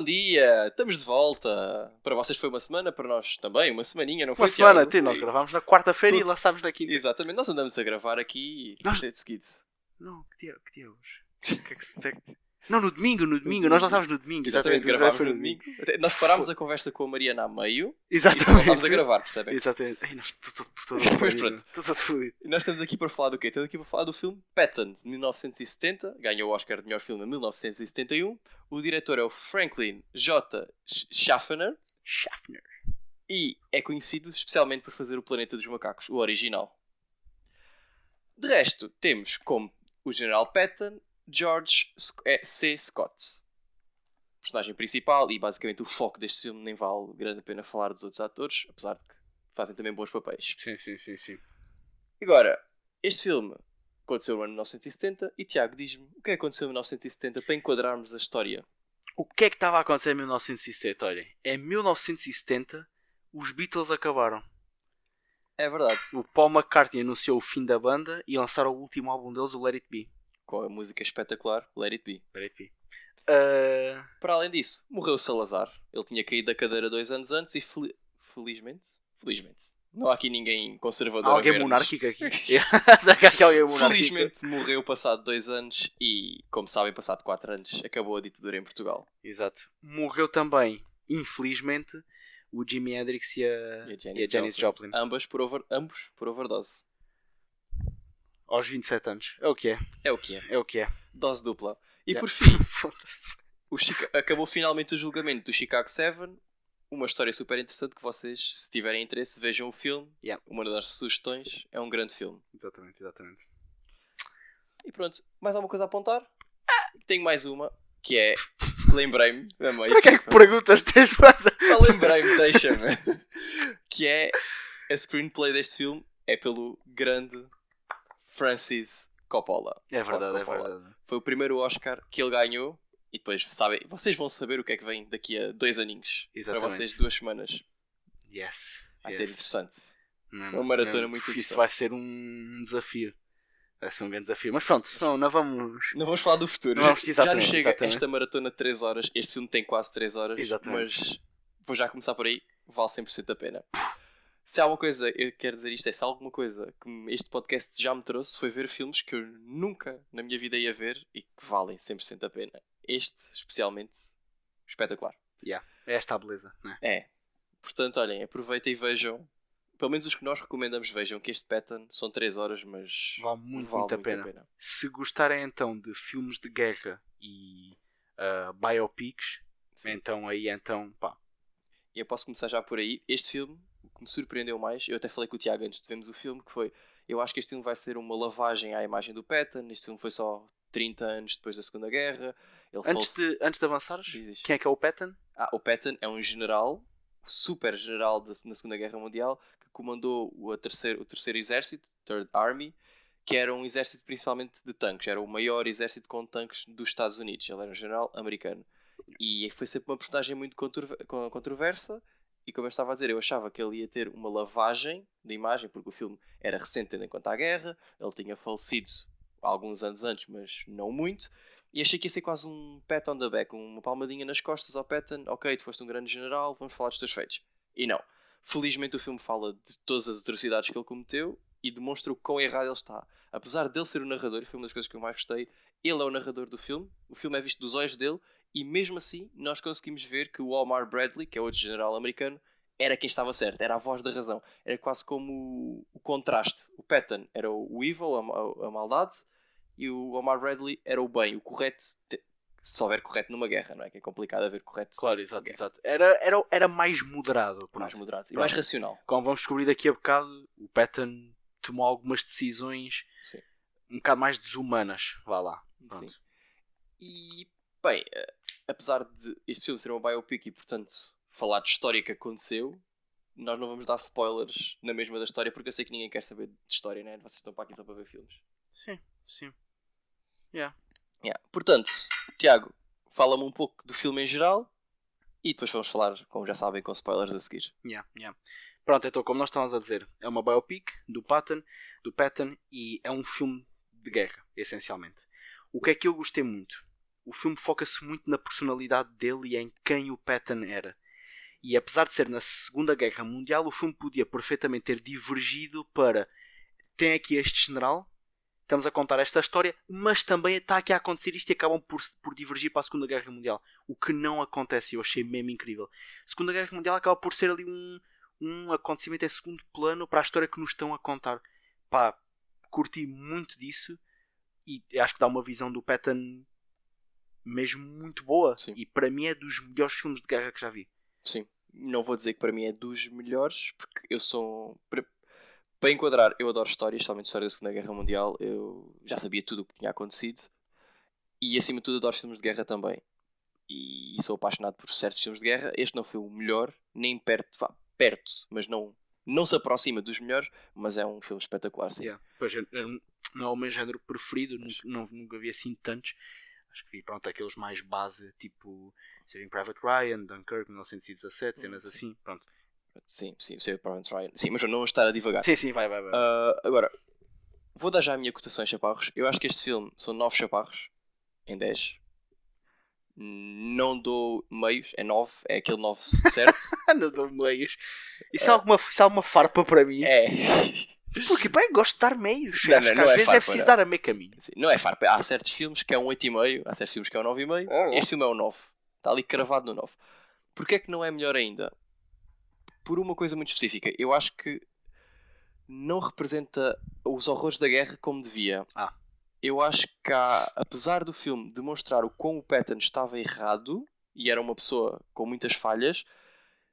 bom dia! Estamos de volta! Para vocês foi uma semana, para nós também, uma semaninha, não foi? Uma semana, Tiago? nós gravámos na quarta-feira e lançámos na quinta. Exatamente, nós andamos a gravar aqui de seguidos. Não, que dia é hoje? Que é que se... Não, no domingo, nós lançámos no domingo. Exatamente, gravámos no domingo. Nós parámos a conversa com a Mariana a meio exatamente. e voltámos a gravar, percebem? Exatamente. Ai, nós estou Mas pronto. todo fodido. E nós estamos aqui para falar do quê? Estamos aqui para falar do filme Patton, de 1970. Ganhou o Oscar de melhor filme em 1971. O diretor é o Franklin J. Schaffner. E é conhecido especialmente por fazer o Planeta dos Macacos, o original. De resto, temos como o General Patton George C. Scott, personagem principal, e basicamente o foco deste filme. Nem vale grande a pena falar dos outros atores, apesar de que fazem também bons papéis. Sim. Agora, este filme aconteceu no ano 1970 e Tiago, diz-me o que é que aconteceu em 1970 para enquadrarmos a história. O que é que estava a acontecer em 1970? Olha, em 1970 os Beatles acabaram. É verdade. O Paul McCartney anunciou o fim da banda e lançaram o último álbum deles, o Let It Be. Com a música espetacular Let It Be. Let It Be. Para além disso, morreu Salazar. Ele tinha caído da cadeira 2 anos antes e felizmente, não há aqui ninguém conservador. Há alguém monárquico aqui. Felizmente morreu passado 2 anos e, como sabem, passado 4 anos acabou a ditadura em Portugal. Exato. Morreu também, infelizmente, o Jimi Hendrix e a Janis Joplin. Ambos por overdose. Aos 27 anos. É o que é. É o que é. Dose dupla. E por fim, acabou finalmente o julgamento do Chicago 7. Uma história super interessante que vocês, se tiverem interesse, vejam o filme. Uma das sugestões, é um grande filme. Exatamente. E pronto, mais alguma coisa a apontar? Tenho mais uma, que é... Lembrei-me. Para que é que perguntas tens? Lembrei-me, deixa-me. Que é... A screenplay deste filme é pelo grande Francis Coppola. É verdade. Foi o primeiro Oscar que ele ganhou. E depois, sabem, vocês vão saber o que é que vem daqui a 2 aninhos. Exatamente. Para vocês, 2 semanas. Vai ser interessante. Uma maratona muito interessante. Isso vai ser um desafio. Vai ser um grande desafio. Mas pronto, não vamos falar do futuro. Já nos chega esta maratona de 3 horas. Este filme tem quase 3 horas. Mas vou já começar por aí. Vale 100% a pena. Se há alguma coisa, eu quero dizer isto, se há alguma coisa que este podcast já me trouxe, foi ver filmes que eu nunca na minha vida ia ver e que valem 100% a pena. Este, especialmente, espetacular. É esta a beleza, não é? É. Portanto, olhem, aproveitem e vejam. Pelo menos os que nós recomendamos, vejam que este Patton são 3 horas, mas vale muito a pena. Se gostarem então de filmes de guerra e biopics, então pá. E eu posso começar já por aí. Este filme, o que me surpreendeu mais, eu até falei com o Tiago antes de vermos o filme, que foi, eu acho que este filme vai ser uma lavagem à imagem do Patton. Este filme foi só 30 anos depois da Segunda Guerra. Antes de avançares, quem é que é o Patton? O Patton é um general, super general na Segunda Guerra Mundial, que comandou o terceiro exército, Third Army, que era um exército principalmente de tanques. Era o maior exército com tanques dos Estados Unidos. Ele era um general americano. E foi sempre uma personagem muito controversa. E como eu estava a dizer, eu achava que ele ia ter uma lavagem de imagem, porque o filme era recente tendo em conta a guerra. Ele tinha falecido alguns anos antes, mas não muito. E achei que ia ser quase um pat on the back, uma palmadinha nas costas ao Patton. Ok, tu foste um grande general, vamos falar dos teus feitos. E não. Felizmente o filme fala de todas as atrocidades que ele cometeu e demonstra o quão errado ele está. Apesar dele ser o narrador, e foi uma das coisas que eu mais gostei, ele é o narrador do filme. O filme é visto dos olhos dele e mesmo assim nós conseguimos ver que o Omar Bradley, que é outro general americano, era quem estava certo, era a voz da razão. Era quase como o contraste. O Patton era o evil, a maldade, e o Omar Bradley era o bem, o correto, se houver correto numa guerra, não é? Que é complicado haver correto. Claro, exato. Era mais moderado. Mais moderado e mais racional. Como vamos descobrir daqui a bocado, o Patton tomou algumas decisões um bocado mais desumanas. Vá lá. Sim. E, bem, apesar de este filme ser uma biopic e, portanto, falar de história que aconteceu, nós não vamos dar spoilers na mesma da história, porque eu sei que ninguém quer saber de história, né? Vocês estão para aqui só para ver filmes. Sim. Portanto, Tiago, fala-me um pouco do filme em geral e depois vamos falar, como já sabem, com spoilers a seguir. Pronto, então, como nós estávamos a dizer, é uma biopic do Patton e é um filme de guerra, essencialmente. O que é que eu gostei muito? o filme foca-se muito na personalidade dele e em quem o Patton era. E apesar de ser na Segunda Guerra Mundial, o filme podia perfeitamente ter divergido para... Tem aqui este general, estamos a contar esta história, mas também está aqui a acontecer isto e acabam por divergir para a Segunda Guerra Mundial. O que não acontece, eu achei mesmo incrível. A Segunda Guerra Mundial acaba por ser ali um acontecimento em segundo plano para a história que nos estão a contar. Pá, curti muito disso e acho que dá uma visão do Patton mesmo muito boa. Sim. E para mim é dos melhores filmes de guerra que já vi. Sim. Não vou dizer que para mim é dos melhores, porque eu sou... Para enquadrar, eu adoro histórias, especialmente história da Segunda Guerra Mundial. Eu já sabia tudo o que tinha acontecido. E acima de tudo adoro filmes de guerra também. E sou apaixonado por certos filmes de guerra. Este não foi o melhor, nem perto, mas não se aproxima dos melhores, mas é um filme espetacular, sim. Yeah. Pois, não é o meu género preferido, nunca vi assim tantos. Acho que vi, pronto, aqueles mais base, tipo Saving Private Ryan, Dunkirk, 1917, cenas assim, pronto. Sim, Saving Private Ryan. Sim, mas eu não vou estar a divagar. Sim, vai. Agora, vou dar já a minha cotação em chaparros. Eu acho que este filme são 9 chaparros em 10. Não dou meios, é 9, é aquele 9 certo. Não dou meios. Isso é alguma farpa para mim. É. Porque pá, eu gosto de dar meios. Não, Acho que não às é vezes farpa, é preciso não. dar a meio caminho. Sim, não é farpa. Há certos filmes que é um 8,5, há certos filmes que é um 9,5. Este filme é um 9. Está ali cravado no 9. Porquê é que não é melhor ainda? Por uma coisa muito específica. Eu acho que não representa os horrores da guerra como devia. Eu acho que apesar do filme demonstrar o quão o Patton estava errado e era uma pessoa com muitas falhas,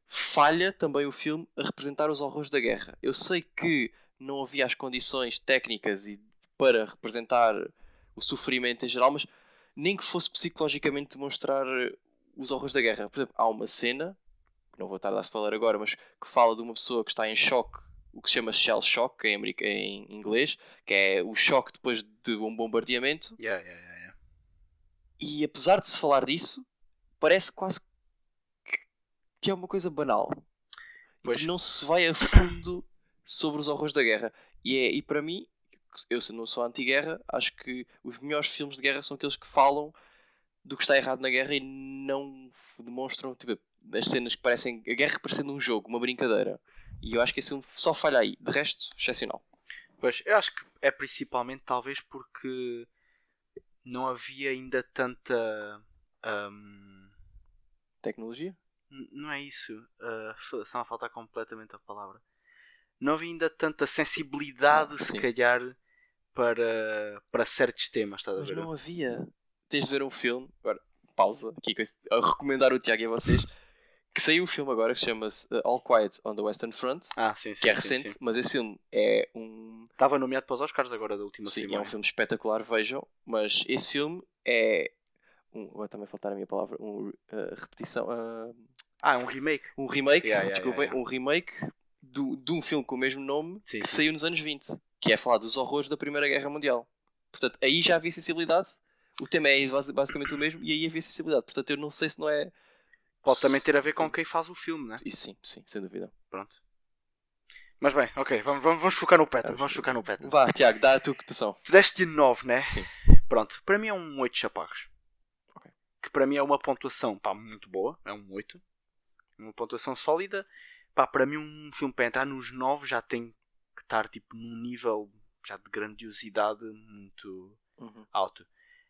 falha também o filme a representar os horrores da guerra. Eu sei que não havia as condições técnicas para representar o sofrimento em geral, mas nem que fosse psicologicamente demonstrar os horrores da guerra. Por exemplo, há uma cena, que não vou estar a dar spoiler agora, mas que fala de uma pessoa que está em choque, o que se chama shell shock em inglês, que é o choque depois de um bombardeamento. Yeah. E apesar de se falar disso, parece quase que é uma coisa banal. Pois. E não se vai a fundo sobre os horrores da guerra. E para mim, eu não sou anti-guerra, acho que os melhores filmes de guerra são aqueles que falam do que está errado na guerra e não demonstram, tipo, as cenas que parecem a guerra parecendo um jogo, uma brincadeira. E eu acho que esse filme só falha aí. De resto, excepcional. Pois, eu acho que é principalmente talvez porque não havia ainda tanta tecnologia? Não é isso. Está a faltar completamente a palavra. Não havia ainda tanta sensibilidade, se calhar, para certos temas. Estás a ver? Mas não havia. Tens de ver um filme. Agora, pausa. Aqui a recomendar o Tiago e a vocês. Que saiu um filme agora que chama-se All Quiet on the Western Front. Sim, que é recente, sim. Mas esse filme é um... Estava nomeado para os Oscars agora da última semana. Sim, semana. é um filme espetacular, vejam. Mas esse filme é... Vou também faltar a minha palavra. Repetição... um remake. Um remake, desculpem. Um remake de um filme com o mesmo nome que saiu nos anos 20. Que é falar dos horrores da Primeira Guerra Mundial. Portanto, aí já havia sensibilidade. O tema é basicamente o mesmo e aí havia sensibilidade. Portanto, eu não sei se não é... Pode também ter a ver com quem faz o filme, né? Isso sim, sem dúvida. Pronto. Mas bem, ok, vamos focar no Patton. Vamos focar no Patton. Vá, Tiago, dá a tua cotação. Tu deste-lhe 9, né? Sim. Pronto, para mim é um 8 chaparros. Ok. Que para mim é uma pontuação, muito boa. É um 8. Uma pontuação sólida. Para mim um filme para entrar nos 9 já tem que estar tipo num nível já de grandiosidade muito alto.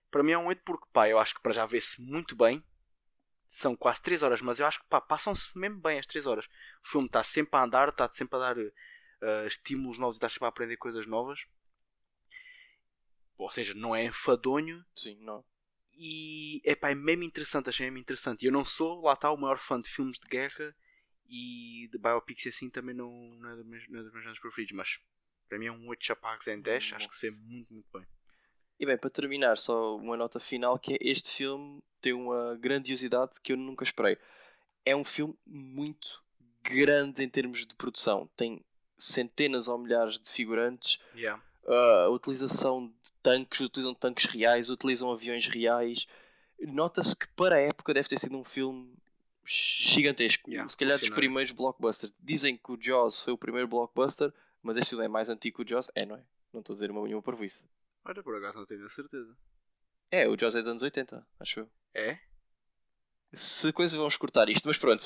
Para mim é um 8 porque, eu acho que para já vê-se muito bem. São quase 3 horas, mas eu acho que passam-se mesmo bem as 3 horas. O filme está sempre a andar, está sempre a dar estímulos novos e está sempre a aprender coisas novas. Ou seja, não é enfadonho. Sim, não. E é mesmo interessante, achei mesmo interessante. Eu não sou, lá está, o maior fã de filmes de guerra e de biopics assim também não é dos meus géneros preferidos, mas para mim é um 8 chaparros em 10, acho que se vê muito, muito bem. E bem, para terminar, só uma nota final, que é este filme tem uma grandiosidade que eu nunca esperei. É um filme muito grande em termos de produção. Tem centenas ou milhares de figurantes. Yeah. A utilização de tanques, utilizam tanques reais, utilizam aviões reais. Nota-se que para a época deve ter sido um filme gigantesco. Se calhar dos primeiros blockbusters. Dizem que o Jaws foi o primeiro blockbuster, mas este filme é mais antigo que o Jaws. Não é? Não estou a dizer nenhuma parvoíce. Olha, por acaso não tenho a certeza. É, o Jaws é dos anos 80, acho eu. É? Se coisas vamos cortar isto, mas pronto.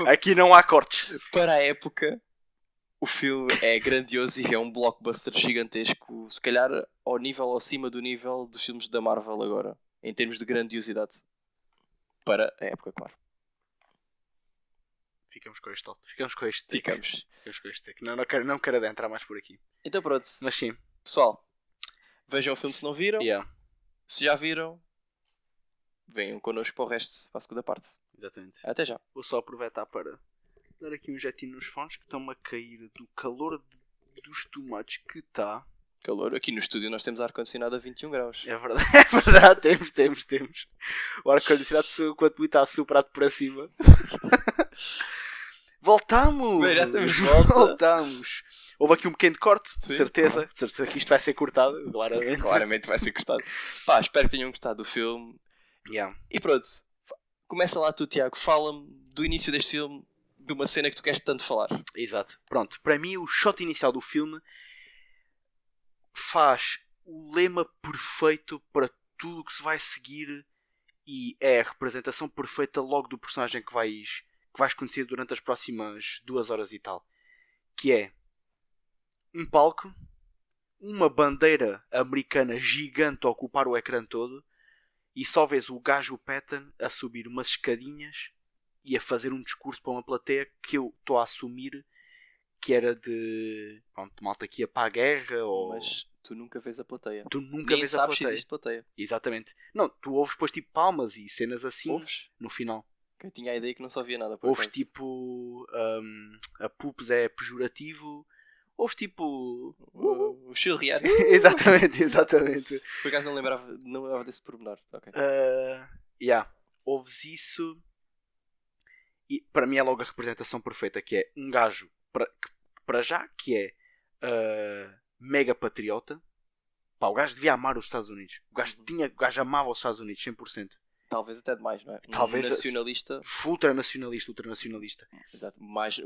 Aqui não há cortes. Para a época, o filme é grandioso e é um blockbuster gigantesco, se calhar ao nível ou acima do nível dos filmes da Marvel agora, em termos de grandiosidade. Para a época, claro. Ficamos com este. Ficamos com este. Ficamos. Ficamos com este. Não quero adentrar mais por aqui. Então pronto. Mas sim. Pessoal, vejam o filme se não viram. Yeah. Se já viram, venham connosco para o resto, para a segunda parte. Exatamente. Até já. Vou só aproveitar para dar aqui um jetinho nos fones que estão-me a cair do calor dos tomates que está. Calor. Aqui no estúdio nós temos ar-condicionado a 21 graus. É verdade, temos. O ar-condicionado quanto muito está soprado para cima. Voltamos! Bem, já estamos de volta. Voltamos! Houve aqui um pequeno corte, de Sim. certeza. De certeza que isto vai ser cortado, claramente. Claramente vai ser gostado. Pá, espero que tenham gostado do filme. Yeah. E pronto. Começa lá tu, Tiago. Fala-me do início deste filme, de uma cena que tu queres tanto falar. Exato. Pronto, para mim o shot inicial do filme faz o lema perfeito para tudo o que se vai seguir e é a representação perfeita logo do personagem que vais conhecer durante as próximas 2 horas e tal. Que é um palco, uma bandeira americana gigante a ocupar o ecrã todo e só vês o gajo, o Patton, a subir umas escadinhas e a fazer um discurso para uma plateia que eu estou a assumir que era de pronto, malta que ia para a guerra ou... Mas tu nunca vês a plateia. Tu nunca Nem vês a sabes se plateia. existe plateia. Exatamente. Não, tu ouves depois tipo palmas e cenas assim Ouves? no final. Que eu tinha a ideia que não só via nada. Por Ouves acaso. tipo a poops é pejorativo. Ouves tipo... O chilrear. exatamente. Por acaso não lembrava desse pormenor. Ok. Yeah. Ouves isso e para mim é logo a representação perfeita que é um gajo para já que é mega patriota. Pá, o gajo devia amar os Estados Unidos. O gajo amava os Estados Unidos 100%. Talvez até demais, não é? Talvez nacionalista. Ultranacionalista. Exato. Mais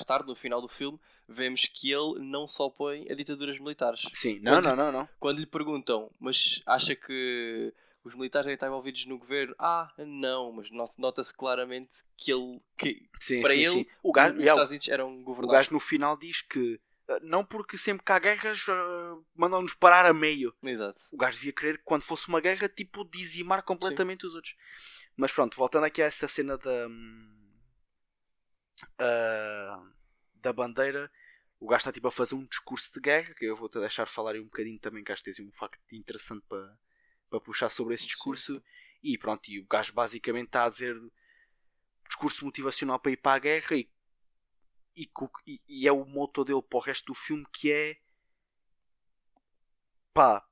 tarde, no final do filme, vemos que ele não se opõe a ditaduras militares. Sim, não. Quando lhe perguntam, mas acha que os militares devem estar envolvidos no governo? Não, mas nota-se claramente que ele. Para ele, sim. os Estados Unidos eram O governados. gajo no final diz que não porque sempre que há guerras mandam-nos parar a meio. Exato. O gajo devia querer que quando fosse uma guerra tipo dizimar completamente os outros. Mas pronto, voltando aqui a essa cena da bandeira, o gajo está tipo a fazer um discurso de guerra, que eu vou-te deixar falar aí um bocadinho também, que acho que tens um facto interessante para puxar sobre esse discurso. Sim. E pronto, e o gajo basicamente está a dizer discurso motivacional para ir para a guerra e é o moto dele para o resto do filme, que é pá,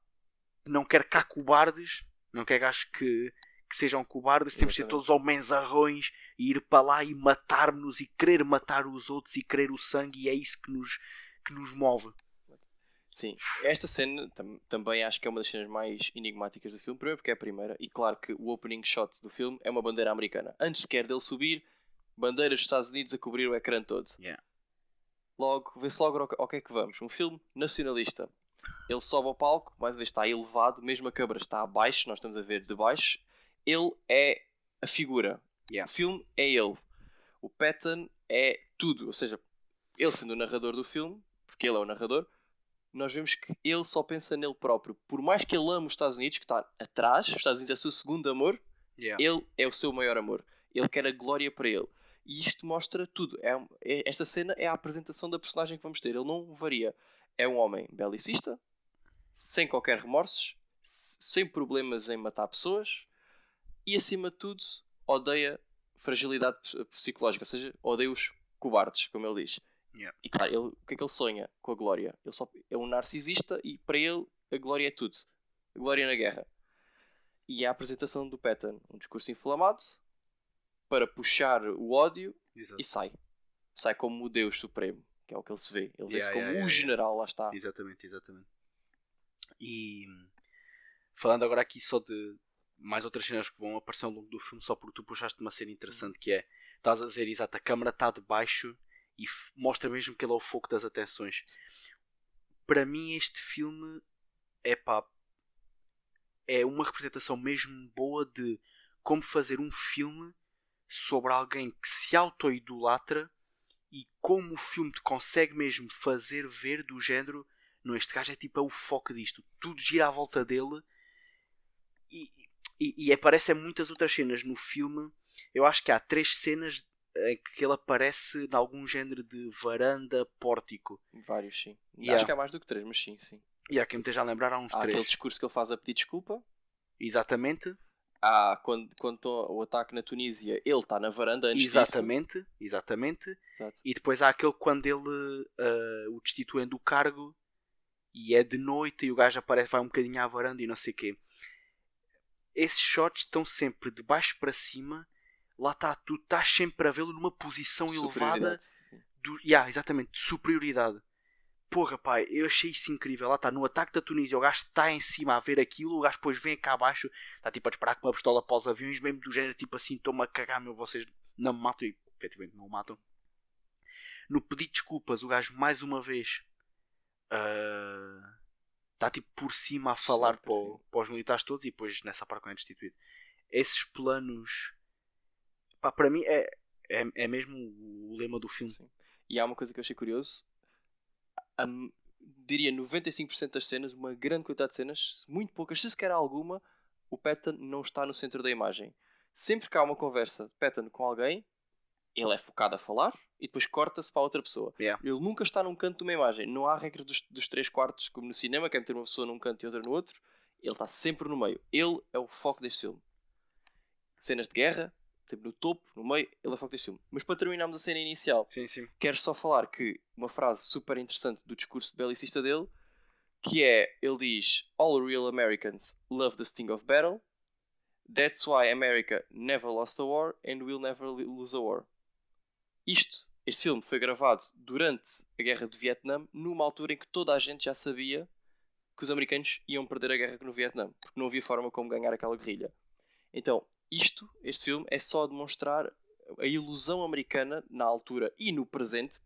não quer cá cobardes, não quer gajos que sejam cobardes, temos de ser todos homenzarrões e ir para lá e matar-nos e querer matar os outros e querer o sangue, e é isso que nos move. Sim, esta cena também acho que é uma das cenas mais enigmáticas do filme. Primeiro porque é a primeira, e claro que o opening shot do filme é uma bandeira americana. Antes sequer dele subir, bandeiras dos Estados Unidos a cobrir o ecrã todo. Yeah. Logo, vê-se logo ao que é que vamos. Um filme nacionalista. Ele sobe ao palco, mais uma vez está elevado, mesmo a câmara está abaixo, nós estamos a ver de baixo. Ele é a figura. Yeah. O filme é ele. O Patton é tudo. Ou seja, ele sendo o narrador do filme, porque ele é o narrador, nós vemos que ele só pensa nele próprio. Por mais que ele ame os Estados Unidos, que está atrás, os Estados Unidos é o seu segundo amor, ele é o seu maior amor. Ele quer a glória para ele. E isto mostra tudo. Esta cena é a apresentação da personagem que vamos ter. Ele não varia. É um homem belicista, sem qualquer remorsos, sem problemas em matar pessoas e, acima de tudo, odeia fragilidade psicológica. Ou seja, odeia os cobardes, como ele diz. Yeah. E claro, o que é que ele sonha com a glória? Ele só é um narcisista e para ele a glória é tudo. A glória na guerra. E é a apresentação do Patton. Um discurso inflamado para puxar o ódio. Exato. E sai. Sai como o Deus Supremo, que é o que ele se vê. Ele vê-se como o general, lá está. Exatamente. E falando agora aqui só de mais outras cenas que vão aparecer ao longo do filme, só porque tu puxaste uma cena interessante que é, estás a dizer, exato, a câmara está de baixo e mostra mesmo que ele é o foco das atenções. Sim. Para mim este filme é pá, é uma representação mesmo boa de como fazer um filme sobre alguém que se auto-idolatra e como o filme te consegue mesmo fazer ver do género. Não, este gajo é tipo o foco disto. Tudo gira à volta dele e aparecem muitas outras cenas no filme. Eu acho que há 3 cenas em que ele aparece em algum género de varanda, pórtico. Vários, sim. Yeah. Acho que há mais do que 3, mas sim. E há quem me esteja a lembrar, há uns 3. Aquele discurso que ele faz a pedir desculpa. Exatamente. Quando o ataque na Tunísia, ele está na varanda antes Exatamente. Exato. E depois há aquele quando ele o destituem do cargo e é de noite e o gajo aparece, vai um bocadinho à varanda e não sei o quê. Esses shots estão sempre de baixo para cima. Lá está, tu estás sempre a vê-lo numa posição elevada exatamente, de superioridade. Porra, pai, eu achei isso incrível. Lá está, no ataque da Tunísia, o gajo está em cima a ver aquilo, o gajo depois vem cá abaixo, está tipo a disparar com uma pistola para os aviões, mesmo do género, tipo assim, estou-me a cagar, meu, vocês não me matam, e efetivamente não o matam. No pedir desculpas, o gajo mais uma vez está tipo por cima a falar para os militares todos, e depois nessa parte quando é destituído. Esses planos, pá, para mim é mesmo o lema do filme. Sim. E há uma coisa que eu achei curioso. Diria 95% das cenas, uma grande quantidade de cenas, muito poucas, se sequer alguma, o Patton não está no centro da imagem. Sempre que há uma conversa de Patton com alguém, ele é focado a falar e depois corta-se para outra pessoa. Yeah. Ele nunca está num canto de uma imagem. Não há regra dos 3 quartos como no cinema, que é meter uma pessoa num canto e outra no outro. Ele está sempre no meio. Ele é o foco deste filme. Cenas de guerra, sempre no topo, no meio, ele é o foco deste filme. Mas para terminarmos a cena inicial, quero só falar que uma frase super interessante do discurso belicista dele, que é, ele diz: "All real Americans love the sting of battle. That's why America never lost a war and will never lose a war." Este filme foi gravado durante a Guerra do Vietnã, numa altura em que toda a gente já sabia que os americanos iam perder a guerra no Vietnã, porque não havia forma como ganhar aquela guerrilha. Então, este filme é só demonstrar a ilusão americana na altura e no presente,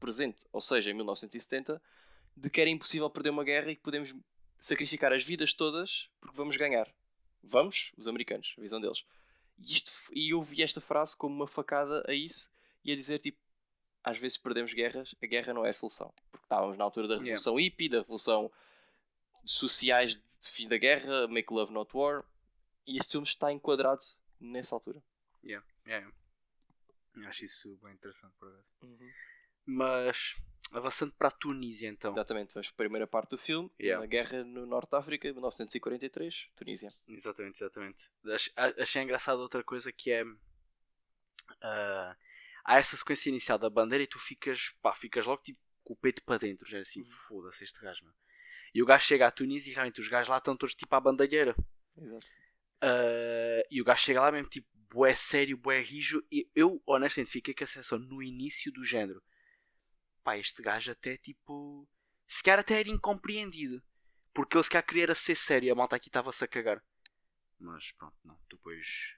ou seja, em 1970, de que era impossível perder uma guerra e que podemos sacrificar as vidas todas porque vamos ganhar. Vamos, os americanos, a visão deles. E eu vi esta frase como uma facada a isso e a dizer, tipo, às vezes perdemos guerras, a guerra não é a solução. Porque estávamos na altura da Revolução Hippie, da Revolução sociais de fim da guerra, Make Love Not War, e este filme está enquadrado nessa altura. Acho isso bem interessante, por acaso. Mas, avançando para a Tunísia, então. Exatamente, vamos para a primeira parte do filme, na guerra no Norte de África, 1943, Tunísia. Exatamente. Achei engraçado outra coisa que é... há essa sequência inicial da bandeira e tu ficas logo tipo com o peito para dentro, já é assim, foda-se este gajo, meu. E o gajo chega à Tunísia e realmente os gajos lá estão todos tipo à bandalheira. Exato. E o gajo chega lá mesmo tipo bué sério, bué rijo, e eu honestamente fiquei com a sensação no início do género, pá, este gajo até tipo, se calhar até era incompreendido, porque ele se calhar queria era ser sério, a malta aqui estava-se a cagar. Mas pronto, não, tu depois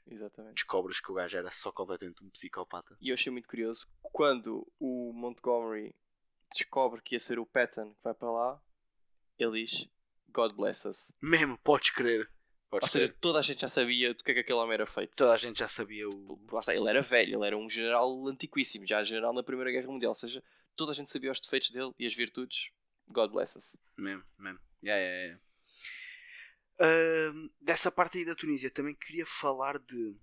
descobres que o gajo era só completamente um psicopata. E eu achei muito curioso, quando o Montgomery descobre que ia ser o Patton que vai para lá, ele diz God bless us. Mesmo, podes crer. Ou seja, toda a gente já sabia do que é que aquele homem era feito. Toda a gente já sabia ele era velho, ele era um general antiquíssimo, já general na Primeira Guerra Mundial. Ou seja, toda a gente sabia os defeitos dele e as virtudes. God bless us. Mesmo. Dessa parte aí da Tunísia também queria falar de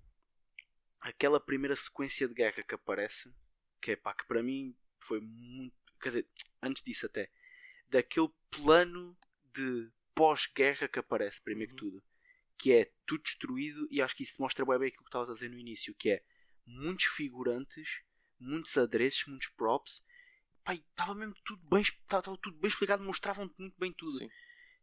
aquela primeira sequência de guerra que aparece, que é pá, que para mim foi muito, quer dizer, antes disso até, daquele plano de pós-guerra que aparece primeiro que tudo, que é tudo destruído, e acho que isso demonstra bem aquilo que estavas a dizer no início, que é muitos figurantes, muitos adereços, muitos props. Pai, estava mesmo tudo bem, estava tudo bem explicado, mostravam-te muito bem tudo. Sim.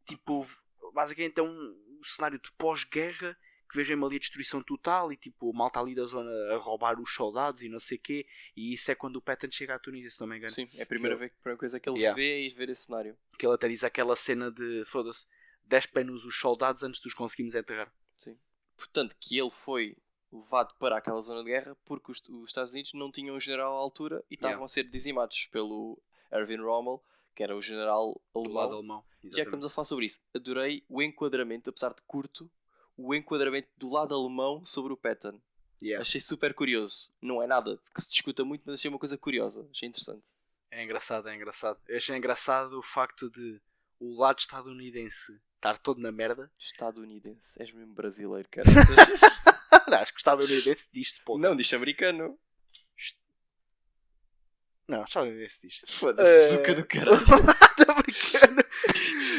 Tipo, basicamente é um cenário de pós-guerra que vejam ali a destruição total e tipo, o malta ali da zona a roubar os soldados e não sei o quê, e isso é quando o Patton chega à Tunísia, se não me engano. Sim, é a primeira coisa que ele vê e ver esse cenário. Que ele até diz aquela cena de, foda-se, despem-nos os soldados antes de os conseguirmos enterrar. Sim. Portanto, que ele foi levado para aquela zona de guerra porque os Estados Unidos não tinham um general à altura e estavam a ser dizimados pelo Erwin Rommel, que era o general alemão. Do lado alemão. Já que estamos a falar sobre isso, adorei o enquadramento, apesar de curto, o enquadramento do lado alemão sobre o Patton. Yeah. Achei super curioso. Não é nada que se discuta muito, mas achei uma coisa curiosa. Achei interessante. É engraçado, é engraçado. Eu achei engraçado o facto de o lado estadunidense estar todo na merda. Estadunidense. És mesmo brasileiro, cara. Acho que o estadunidense diz-se pouco. Não, diz americano. Não, estadunidense diz-se. Foda-se, zuca do caralho. Americano.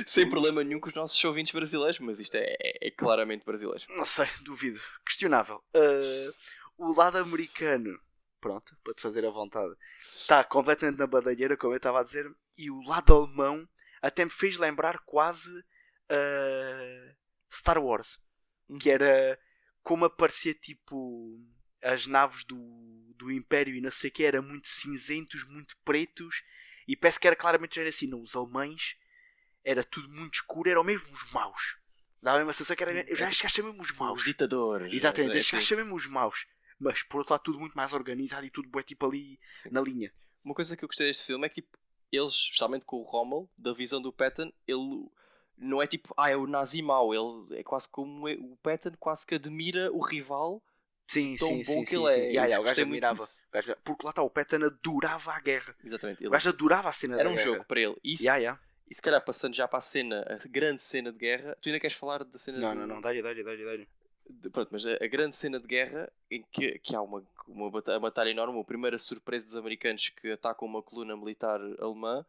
Sem problema nenhum com os nossos ouvintes brasileiros, mas isto é claramente brasileiro. Não sei, duvido. Questionável. O lado americano, pronto, para te fazer a vontade, está completamente na bandalheira, como eu estava a dizer, e o lado alemão até me fez lembrar quase Star Wars, que era como aparecia tipo as naves do Império e não sei o que, era muito cinzentos, muito pretos, e parece que era claramente era assim, não, os alemães era tudo muito escuro, eram mesmo os maus. Dá a mesma sensação que era, eu já achei mesmo os maus. Os ditadores. Exatamente, É, já achei mesmo os maus. Mas por outro lado tudo muito mais organizado e tudo bem tipo ali na linha. Uma coisa que eu gostei deste filme é que tipo, eles, especialmente com o Rommel, da visão do Patton, ele não é tipo, é o nazi mau, ele é quase como o Patton quase que admira o rival. Sim, tão sim, bom sim, que sim, ele sim. é. Yeah, Eu o gajo gostei muito admirava. disso. Porque lá está, o Patton adorava a guerra. Exatamente. O gajo adorava a cena Era da um guerra. jogo para ele. Isso, Yeah. E se calhar passando já para a cena, a grande cena de guerra, tu ainda queres falar da cena Não, dá-lhe. Pronto, mas a grande cena de guerra em que há uma batalha enorme, a primeira surpresa dos americanos que atacam uma coluna militar alemã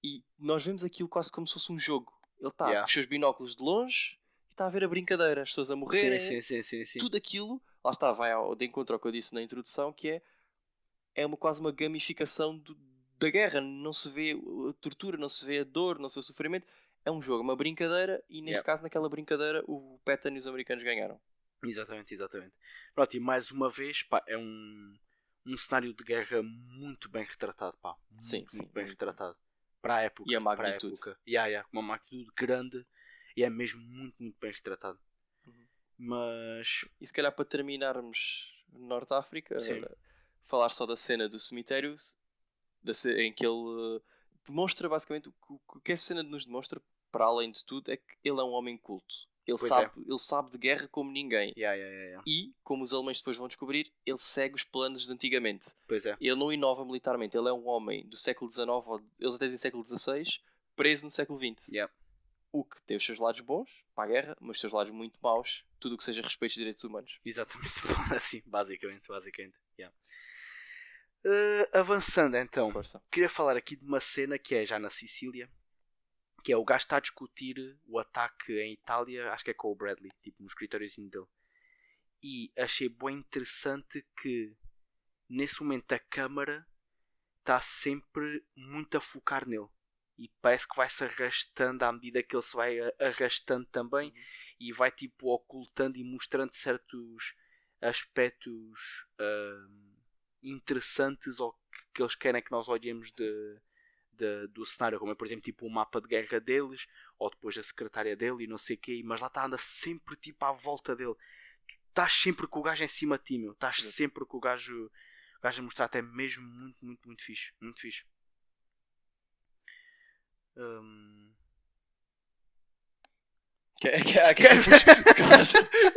e nós vemos aquilo quase como se fosse um jogo. Ele está com os seus binóculos de longe e está a ver a brincadeira, as pessoas a morrer, Sim. tudo aquilo, lá está, vai de encontro ao que eu disse na introdução, que é quase uma gamificação da guerra. Não se vê a tortura, não se vê a dor, não se vê o sofrimento. É um jogo, uma brincadeira, e neste caso, naquela brincadeira, o Patton e os americanos ganharam. Exatamente. Pronto, e mais uma vez, pá, é um cenário de guerra muito bem retratado, pá. Muito bem retratado. Para a época. E a magnitude. Uma magnitude grande e é mesmo muito, muito bem retratado. Mas... E se calhar para terminarmos no Norte de África, falar só da cena do cemitério, em que ele demonstra basicamente o que essa cena nos demonstra, para além de tudo, é que ele é um homem culto. Ele sabe de guerra como ninguém. E, como os alemães depois vão descobrir, ele segue os planos de antigamente. Pois é. Ele não inova militarmente. Ele é um homem do século XIX, eles até dizem século XVI, preso no século XX. O que tem os seus lados bons para a guerra, mas os seus lados muito maus, tudo o que seja respeito aos direitos humanos. Exatamente. Assim, basicamente. Avançando então, queria falar aqui de uma cena que é já na Sicília, que é o gajo está a discutir o ataque em Itália, acho que é com o Bradley, tipo no escritóriozinho dele. E achei bem interessante que nesse momento a câmara está sempre muito a focar nele. E parece que vai-se arrastando à medida que ele se vai arrastando também. E vai tipo ocultando e mostrando certos aspectos interessantes ou que eles querem que nós olhemos do cenário, como é por exemplo tipo o mapa de guerra deles, ou depois a secretária dele e não sei o quê, mas lá está, anda sempre tipo à volta dele. Estás sempre com o gajo em cima de ti, meu. Estás sempre com o gajo a mostrar, até mesmo muito, muito, muito fixe. Muito fixe. Eu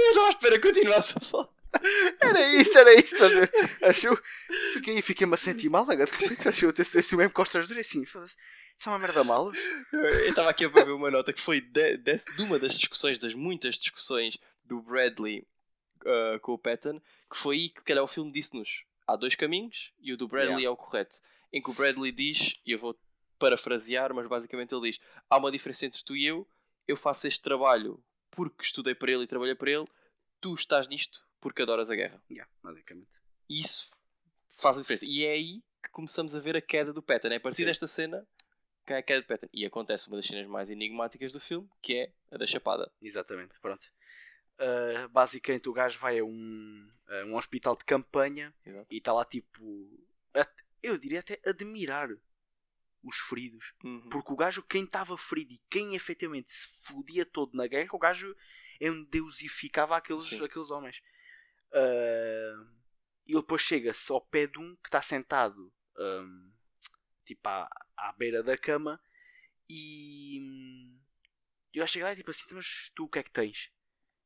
estava à espera que continuasse a falar. Era isto. Achou? Fiquei-me a sentir mal agora. Achou esse mesmo costas duras assim. Isso é uma merda mal. Eu estava aqui a ver uma nota que foi de uma das discussões, das muitas discussões do Bradley com o Patton, que foi aí que calhar o filme disse-nos: há dois caminhos e o do Bradley é o correto. Em que o Bradley diz, e eu vou parafrasear, mas basicamente ele diz: há uma diferença entre tu e eu faço este trabalho porque estudei para ele e trabalhei para ele, tu estás nisto porque adoras a guerra. Basicamente. E isso faz a diferença. E é aí que começamos a ver a queda do Patton. É a partir desta cena que é a queda do Patton. E acontece uma das cenas mais enigmáticas do filme, que é a da chapada. Exatamente, pronto. Basicamente o gajo vai a um hospital de campanha. Exato. E está lá tipo, eu diria até admirar os feridos. Porque o gajo, quem estava ferido e quem efetivamente se fodia todo na guerra, o gajo endeusificava aqueles homens. E ele depois chega-se ao pé de um que está sentado tipo à beira da cama e eu acho que lá é tipo assim, mas tu o que é que tens?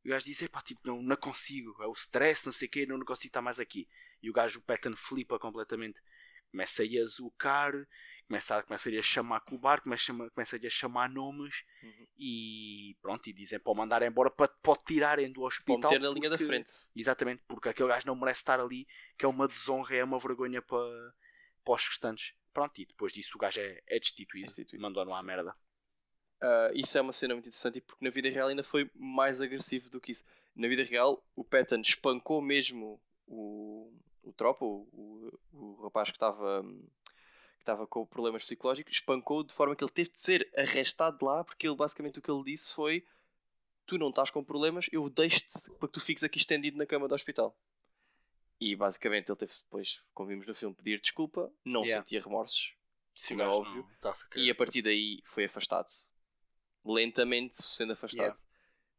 E o gajo diz, epá, tipo, não consigo, é o stress, não sei o quê, não consigo estar mais aqui. E o gajo, o Patton, flipa completamente. Começa a azucar, começa a chamar com o bar, começa a chamar nomes e pronto, e dizem para o mandar embora para o tirarem do Para o hospital. meter na linha da frente. Exatamente, porque aquele gajo não merece estar ali, que é uma desonra, é uma vergonha para os restantes. Pronto, e depois disso o gajo é destituído. Mandou-no à merda. Isso é uma cena muito interessante porque na vida real ainda foi mais agressivo do que isso. Na vida real, o Patton espancou mesmo o tropa, o rapaz que estava com problemas psicológicos, espancou de forma que ele teve de ser arrestado de lá, porque ele basicamente o que ele disse foi: tu não estás com problemas, eu deixo-te para que tu fiques aqui estendido na cama do hospital. E basicamente ele teve depois, como vimos no filme, pedir desculpa, não sentia remorsos, como é óbvio, e a partir daí foi afastado. Lentamente sendo afastado.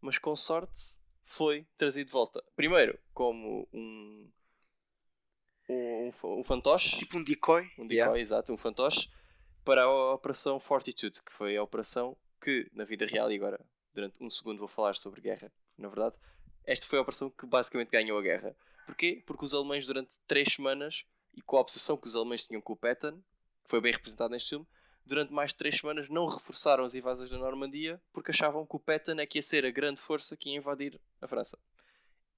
Mas com sorte foi trazido de volta. Primeiro, como um fantoche. Tipo um decoy. Exato, um fantoche. Para a Operação Fortitude, que foi a operação que, na vida real, e agora durante um segundo vou falar sobre guerra, na verdade, esta foi a operação que basicamente ganhou a guerra. Porquê? Porque os alemães durante 3 semanas, e com a obsessão que os alemães tinham com o Patton, que foi bem representado neste filme, durante mais de 3 semanas não reforçaram as invasões da Normandia porque achavam que o Patton é que ia ser a grande força que ia invadir a França.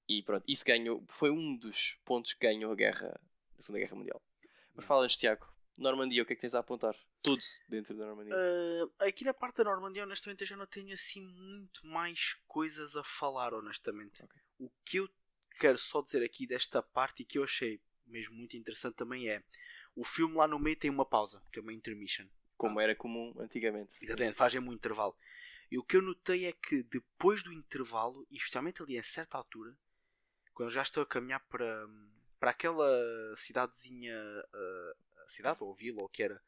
E pronto, isso foi um dos pontos que ganhou a guerra, a Segunda Guerra Mundial. Mas fala-nos, Tiago, Normandia, o que é que tens a apontar? Tudo dentro da Normandia. Aqui na parte da Normandia, honestamente, eu já não tenho assim muito mais coisas a falar, honestamente. Okay. O que eu quero só dizer aqui desta parte e que eu achei mesmo muito interessante também é o filme lá no meio tem uma pausa, que é uma intermission. Como era comum antigamente. Exatamente, fazem um intervalo. E o que eu notei é que depois do intervalo, e especialmente ali a certa altura, quando já estou a caminhar para aquela cidadezinha, cidade ou vila, ou que era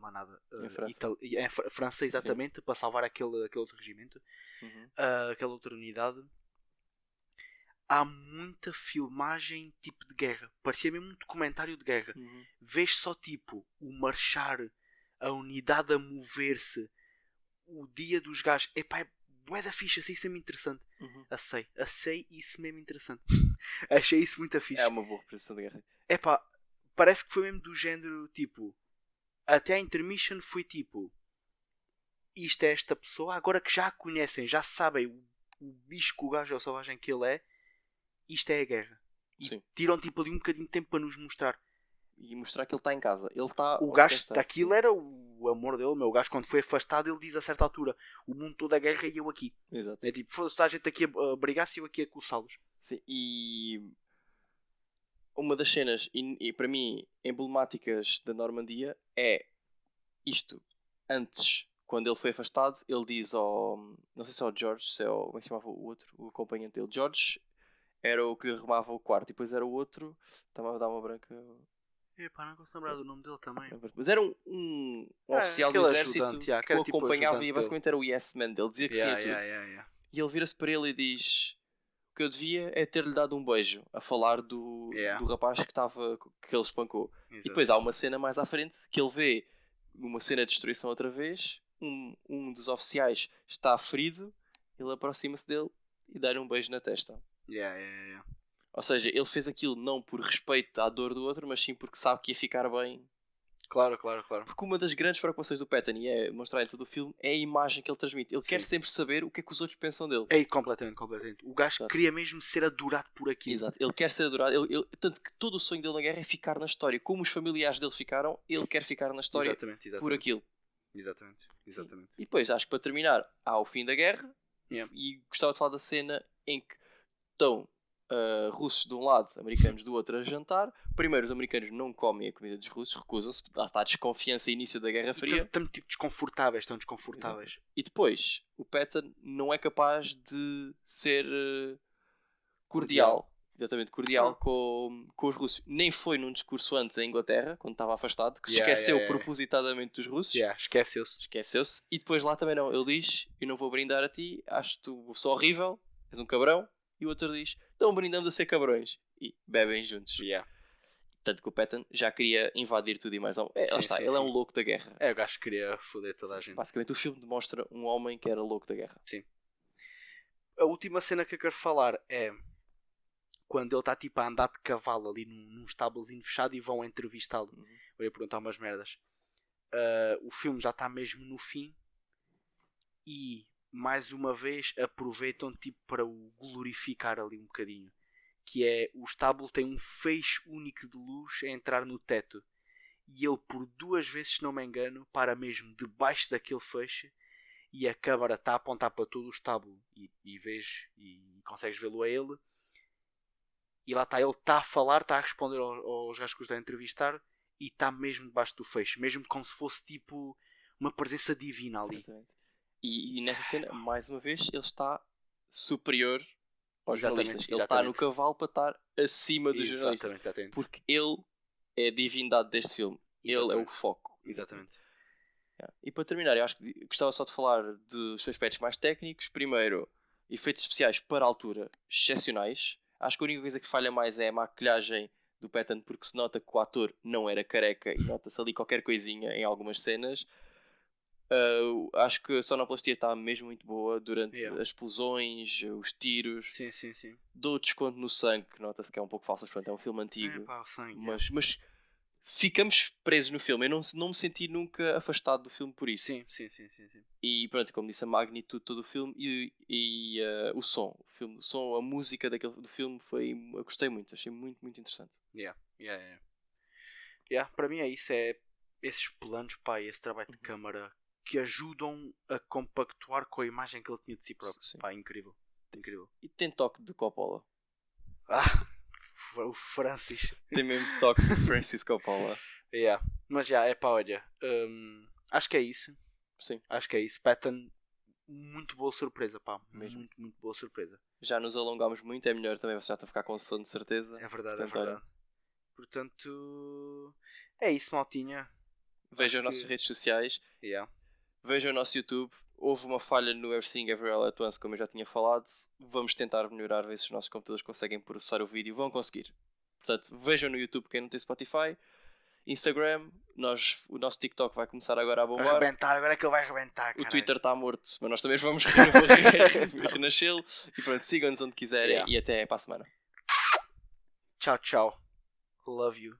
manada em França. Em França, exatamente, para salvar aquele outro regimento, aquela outra unidade. Há muita filmagem tipo de guerra. Parecia mesmo um documentário de guerra. Vês só tipo o marchar, a unidade a mover-se, o dia dos gajos. Epá, é bué da ficha, achei isso mesmo interessante. Achei isso mesmo interessante. Achei isso muito fixe. É uma boa representação de guerra. Epá, parece que foi mesmo do género, tipo, até a intermission foi tipo, isto é esta pessoa, agora que já a conhecem, já sabem o bicho que o gajo é o selvagem que ele é, isto é a guerra. E tiram tipo ali um bocadinho de tempo para nos mostrar. E mostrar que ele está em casa. Ele está. O gajo, daquilo era o amor dele, meu. O gajo, quando foi afastado, ele diz a certa altura: o mundo todo é guerra e eu aqui. Exato. É tipo, foda-se, está a gente aqui a brigar-se e eu aqui a coçá-los. Sim, e uma das cenas, e para mim, emblemáticas da Normandia é isto. Antes, quando ele foi afastado, ele diz ao. Não sei se é ao George, se é ao. Como é que se chamava o outro? O acompanhante dele. George era o que arrumava o quarto, e depois era o outro. Estava a dar uma branca. Epá, não consigo lembrar do nome dele também. Mas era um oficial do exército que o acompanhava e basicamente era o yes man dele, dizia que sim a tudo. E ele vira-se para ele e diz: o que eu devia é ter-lhe dado um beijo, a falar do rapaz que ele espancou. Exato. E depois há uma cena mais à frente que ele vê uma cena de destruição outra vez, um dos oficiais está ferido, ele aproxima-se dele e dá-lhe um beijo na testa. Ou seja, ele fez aquilo não por respeito à dor do outro, mas sim porque sabe que ia ficar bem. Claro. Porque uma das grandes preocupações do Patton, e é mostrar em todo o filme, é a imagem que ele transmite. Ele quer sempre saber o que é que os outros pensam dele. Completamente. O gajo queria mesmo ser adorado por aquilo. Exato, ele quer ser adorado. Tanto que todo o sonho dele na guerra é ficar na história. Como os familiares dele ficaram, ele quer ficar na história exatamente. por aquilo. Exatamente. E depois, acho que para terminar, há o fim da guerra. E gostava de falar da cena em que estão russos de um lado, americanos do outro a jantar. Primeiro, os americanos não comem a comida dos russos, recusam-se, lá está a desconfiança e início da Guerra Fria. Estão tipo desconfortáveis. Exato. E depois, o Patton não é capaz de ser cordial. Exatamente, cordial com os russos. Nem foi num discurso antes em Inglaterra, quando estava afastado, que se esqueceu propositadamente dos russos. Esqueceu-se. E depois lá também não. Ele diz: eu não vou brindar a ti, acho-te uma pessoa horrível, és um cabrão. E o outro diz: então brindamos a ser cabrões. E bebem juntos. Tanto que o Patton já queria invadir tudo e mais algo. Ele é um louco da guerra. O gajo queria foder toda a gente. Basicamente o filme demonstra um homem que era louco da guerra. Sim. a última cena que eu quero falar é quando ele está tipo a andar de cavalo ali num estábulozinho fechado e vão entrevistá-lo. Vou-lhe perguntar umas merdas. O filme já está mesmo no fim e mais uma vez aproveitam tipo para o glorificar ali um bocadinho, que é o estábulo tem um feixe único de luz a entrar no teto e ele por 2 vezes, se não me engano, para mesmo debaixo daquele feixe e a câmara está a apontar para todo o estábulo e vês e consegues vê-lo a ele e lá está, ele está a falar, está a responder aos gajos que os está a entrevistar e está mesmo debaixo do feixe, mesmo como se fosse tipo uma presença divina ali. Exatamente. E nessa cena, mais uma vez, ele está superior aos Exatamente, jornalistas. Ele está exatamente. no cavalo para estar acima dos jornalistas. Exatamente. Porque ele é a divindade deste filme. Ele é o Exatamente. foco. Exatamente. Yeah. E para terminar, eu acho que gostava só de falar dos aspectos mais técnicos. Primeiro, efeitos especiais para a altura excepcionais. Acho que a única coisa que falha mais é a maquilhagem do Patton, porque se nota que o ator não era careca e nota-se ali qualquer coisinha em algumas cenas. Acho que a sonoplastia está mesmo muito boa durante as explosões, os tiros. Sim. Dou desconto no sangue, que nota-se que é um pouco falso, mas pronto, é um filme antigo. Pá, o sangue, mas ficamos presos no filme. Eu não me senti nunca afastado do filme por isso. Sim. E pronto, como disse, a magnitude de todo o filme e o som. O som, a música do filme eu gostei muito, achei muito, muito interessante. Para mim é isso, é esses planos, pá, esse trabalho de câmara que ajudam a compactuar com a imagem que ele tinha de si próprio. Sim. Pá, incrível. E tem toque de Coppola. O Francis. Tem mesmo toque de Francis Coppola. Mas é pá, olha, acho que é isso. Sim. Acho que é isso. Patton, muito boa surpresa, pá. Mesmo. Muito, muito boa surpresa. Já nos alongámos muito, é melhor também você já está a ficar com sono de certeza. É verdade. Portanto, é isso, maltinha. Vejam as nossas redes sociais. Vejam o nosso YouTube. Houve uma falha no Everything Everywhere All At Once, como eu já tinha falado. Vamos tentar melhorar, ver se os nossos computadores conseguem processar o vídeo. Vão conseguir. Portanto, vejam no YouTube quem não tem Spotify. Instagram, o nosso TikTok vai começar agora a bombar. Arrebentar, agora é que ele vai arrebentar. O Twitter está morto, mas nós também vamos renascê-lo. E pronto, sigam-nos onde quiserem e até para a semana. Tchau. Love you.